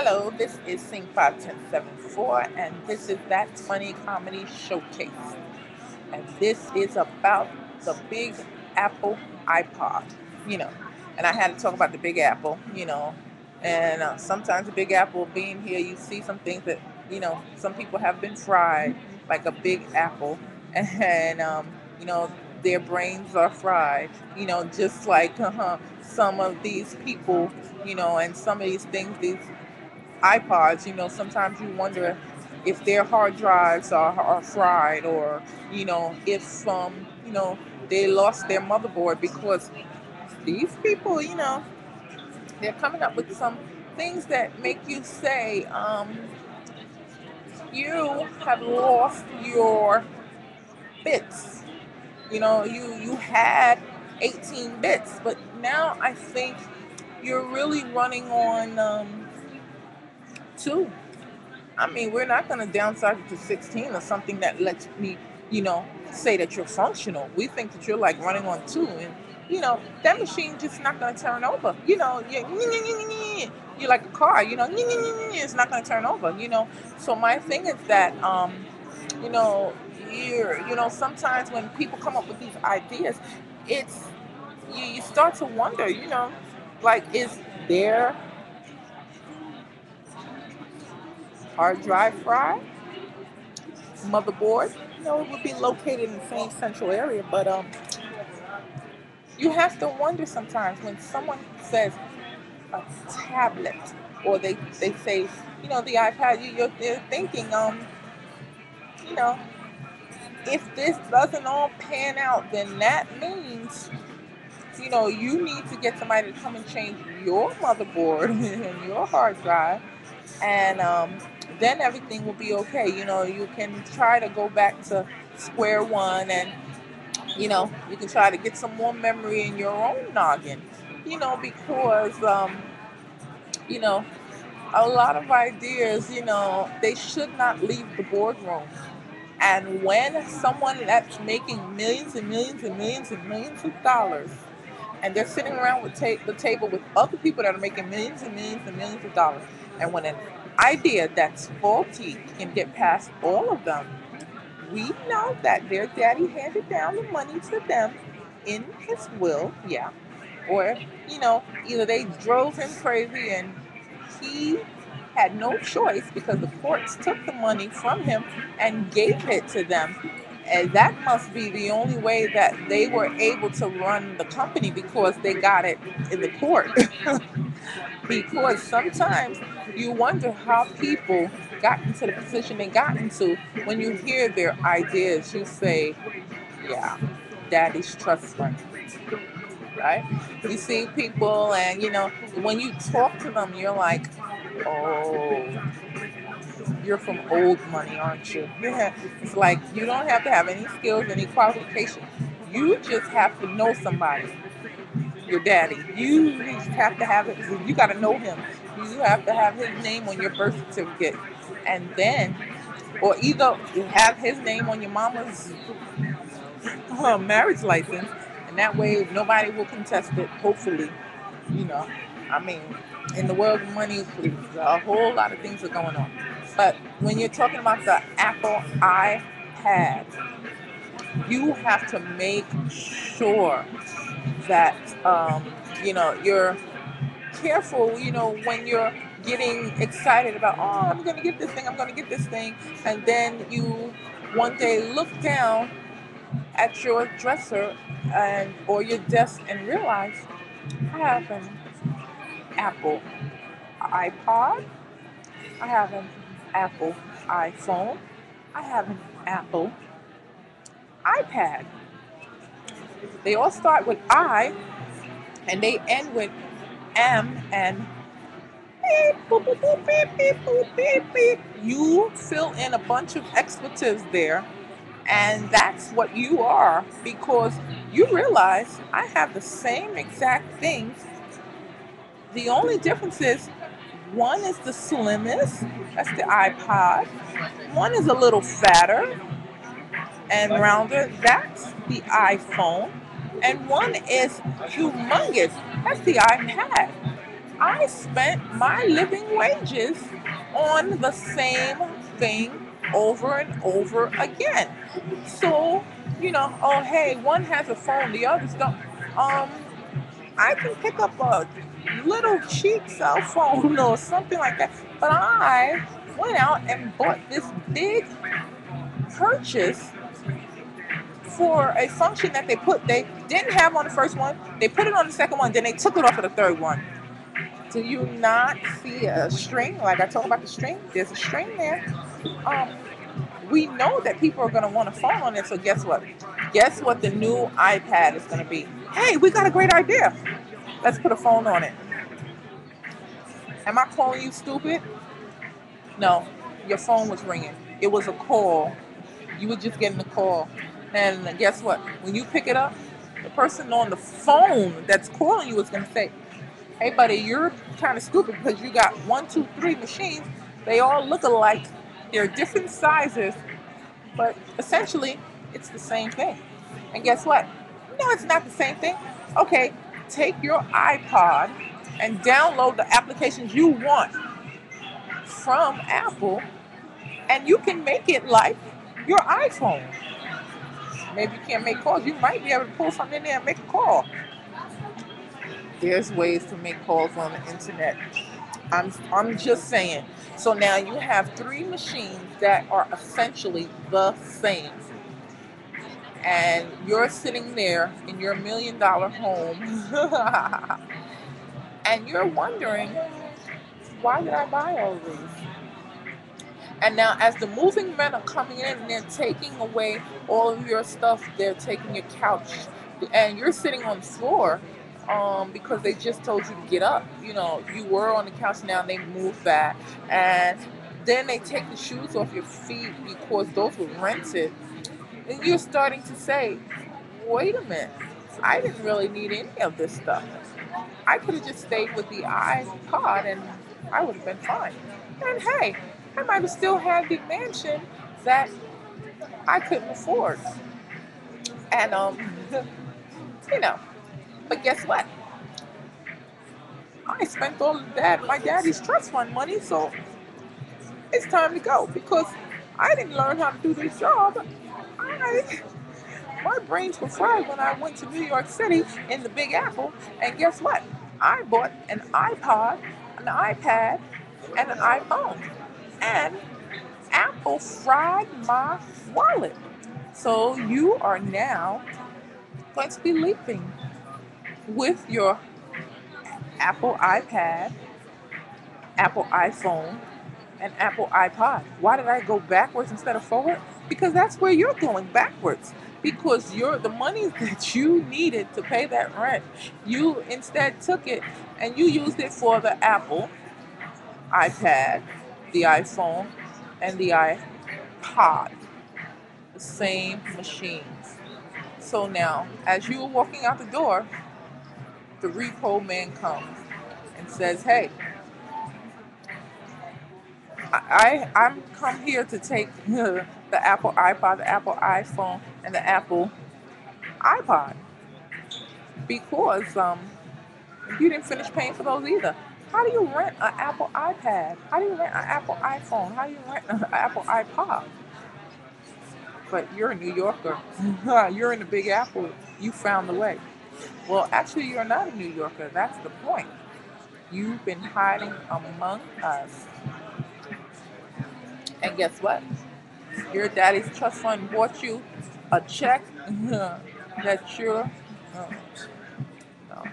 Hello, this is sing51074, and this is That's Funny Comedy Showcase. And this is about the Big Apple iPod, you know. And I had to talk about the Big Apple. And sometimes the Big Apple being here, you see some things that, some people have been fried, like a Big Apple. And, their brains are fried, just like some of these people, and some of these things, these iPods, sometimes you wonder if their hard drives are fried, or, if, they lost their motherboard, because these people, they're coming up with some things that make you say, you have lost your bits. You had 18 bits, but now I think you're really running on two. I mean, we're not going to downsize it to 16 or something that lets me, say that you're functional. We think that you're like running on two, and that machine just not going to turn over. You're like a car. It's not going to turn over. So my thing is that, you know, sometimes when people come up with these ideas, it's you start to wonder, like, is their hard drive fried? Motherboard, it would be located in the same central area, but you have to wonder sometimes when someone says a tablet, or they say, the iPad, they're thinking, you know, if this doesn't all pan out, then that means, you need to get somebody to come and change your motherboard and your hard drive, and then everything will be okay. You can try to go back to square one, and you can try to get some more memory in your own noggin. Because you know a lot of ideas, they should not leave the boardroom. And when someone that's making millions and millions and millions and millions of dollars, and they're sitting around with the table with other people that are making millions and millions and millions of dollars, and when an idea that's faulty can get past all of them, we know that their daddy handed down the money to them in his will, yeah. Or, either they drove him crazy and he had no choice because the courts took the money from him and gave it to them. And that must be the only way that they were able to run the company, because they got it in the court. Because sometimes you wonder how people got into the position they got into. When you hear their ideas, you say, yeah, daddy's trust fund, right? You see people, and when you talk to them, you're like, oh, you're from old money, aren't you? Yeah. It's like you don't have to have any skills, any qualifications. You just have to know somebody, your daddy. You just have to have it. You got to know him. You have to have his name on your birth certificate, and then, or either have his name on your mama's marriage license, and that way nobody will contest it. Hopefully, you know. I mean, in the world of money, a whole lot of things are going on. But when you're talking about the Apple iPad, you have to make sure that you're careful, when you're getting excited about, oh, I'm going to get this thing, I'm going to get this thing, and then you one day look down at your dresser and or your desk and realize, I have an Apple iPod, I have an Apple iPhone, I have an Apple iPad. They all start with I, and they end with M, and beep, boop, boop, boop, beep, beep, boop, beep, beep. You fill in a bunch of expletives there, and that's what you are, because you realize I have the same exact things. The only difference is one is the slimmest, that's the iPod. One is a little fatter and rounder, that's the iPhone. And one is humongous, that's the iPad. I spent my living wages on the same thing over and over again. So, oh hey, one has a phone, the others don't. Um, I can pick up a little cheap cell phone or something like that. But I went out and bought this big purchase for a function that they didn't have on the first one. They put it on the second one, then they took it off of the third one. Do you not see a string? Like I talk about the string, there's a string there. Um, we know that people are going to want a phone on it. So guess what? Guess what the new iPad is going to be? Hey, we got a great idea. Let's put a phone on it. Am I calling you stupid? No, your phone was ringing. It was a call. You were just getting a call. And guess what? When you pick it up, the person on the phone that's calling you is going to say, hey, buddy, you're kind of stupid because you got 1, 2, 3 machines. They all look alike. They're different sizes, but essentially, it's the same thing. And guess what? No, it's not the same thing. Okay, take your iPod and download the applications you want from Apple, and you can make it like your iPhone. Maybe you can't make calls. You might be able to pull something in there and make a call. There's ways to make calls on the internet. I'm just saying. So now you have 3 machines that are essentially the same. And you're sitting there in your $1 million home and you're wondering, why did I buy all of these? And now, as the moving men are coming in and they're taking away all of your stuff, they're taking your couch, and you're sitting on the floor because they just told you to get up. You were on the couch, now they move that. And then they take the shoes off your feet because those were rented. And you're starting to say, wait a minute, I didn't really need any of this stuff. I could have just stayed with the iPod and I would have been fine. And hey, I might have still had the mansion that I couldn't afford. And you know, but guess what? I spent all of that my daddy's trust fund money, so it's time to go because I didn't learn how to do this job. I My brains were fried when I went to New York City in the Big Apple, and guess what? I bought an iPod, an iPad, and an iPhone. And Apple fried my wallet. So you are now going to be leaping with your Apple iPad, Apple iPhone, and Apple iPod. Why did I go backwards instead of forward? Because that's where you're going backwards. Because the money that you needed to pay that rent, you instead took it and you used it for the Apple iPad, the iPhone, and the iPod, the same machines. So now, as you are walking out the door, the repo man comes and says, "Hey, I'm come here to take the Apple iPod, the Apple iPhone, and the Apple iPod because you didn't finish paying for those either. How do you rent an Apple iPad? How do you rent an Apple iPhone? How do you rent an Apple iPod? But you're a New Yorker. You're in the Big Apple. You found the way. Well, actually, you're not a New Yorker. That's the point. You've been hiding among us. And guess what? Your daddy's trust fund bought you a check that you're. Oh, no.